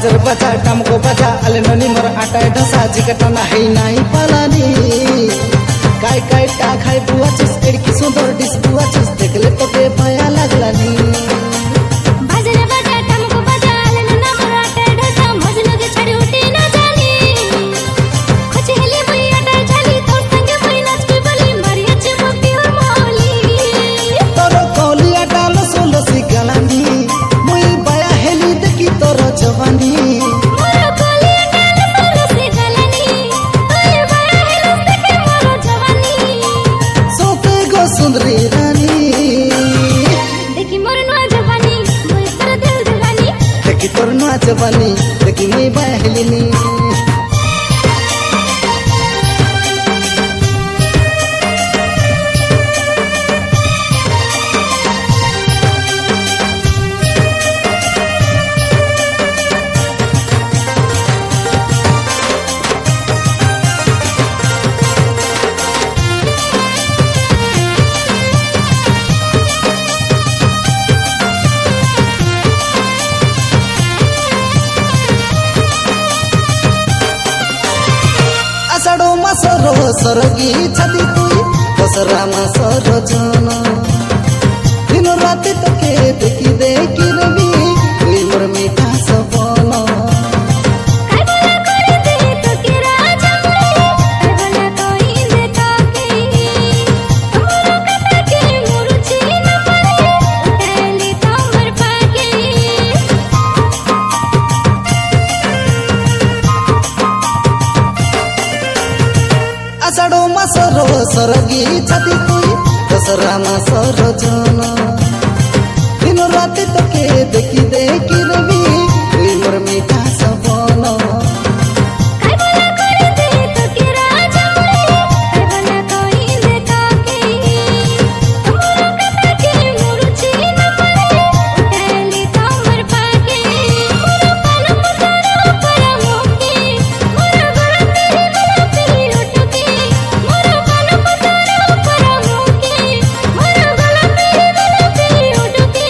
बाजर बजा टामको बजा अले ननी मोर आटाय ढसा जिकटा नाही नाही पालानी काय काय टा खाय बुआ चुस एडकी सुंदर डिस बुआ चुस देखले तो के भया लागलानी बाजर बजा टामको बजा अले नना मोर आटाय ढसा मजनू के छड़ी उठी ना जानी खोची हेली बुई आटाय झाली तो संगे बुई नाच के बोली मारी अच्छे मोती और मोली तोर कोली आटाल सोलसी गलानी मुई बया हेली देखी तोर जवानी सुंदरी रानी देखी मोर नुआ जवानी मोर तर दिल दीवानी देखी तोर नुआ जवानी देखी मुई बहलिनी आषाढो मासरो सरगी छाती तुई दसरा मासर जन दिन राति तके देखी देखी रवि तुई मोर मीठा सपन काय बोला करे दे तो के राजा मोरे काय बोला कोई दे तो के मोर कथा के मोर छीन परे उठैली तो मोर पाके आषाढो मासरो सरगी छाती तुई दसरा मासर जन दिन राति तके देखी देखी रवि तुई मोर मीठा सपन काय बोला करे दे तो के राजा मोरे काय बोला कोई दे तो के मोर कथा के मोर छीन परे उठैली तो मोर पाके मोर पान पतारा पर मोके मोर गला तेरी उठके मोर पान पतारा पर मोके मोर गला तेरी उठके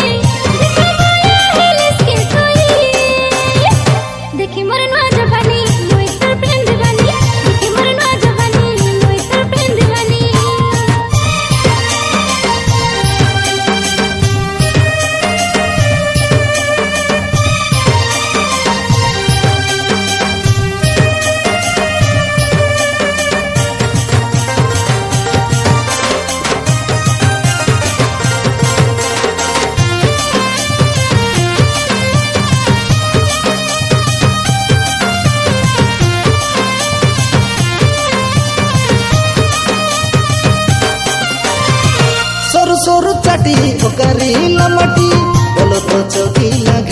देखी मोर नुआ जवानी मोई तर प्रेम दीवानी देखी मोर नुआ जवानी मोई तर प्रेम दीवानी सोरु सोरु चाटी ओकारी लमटी बोलो तो चौकी लगा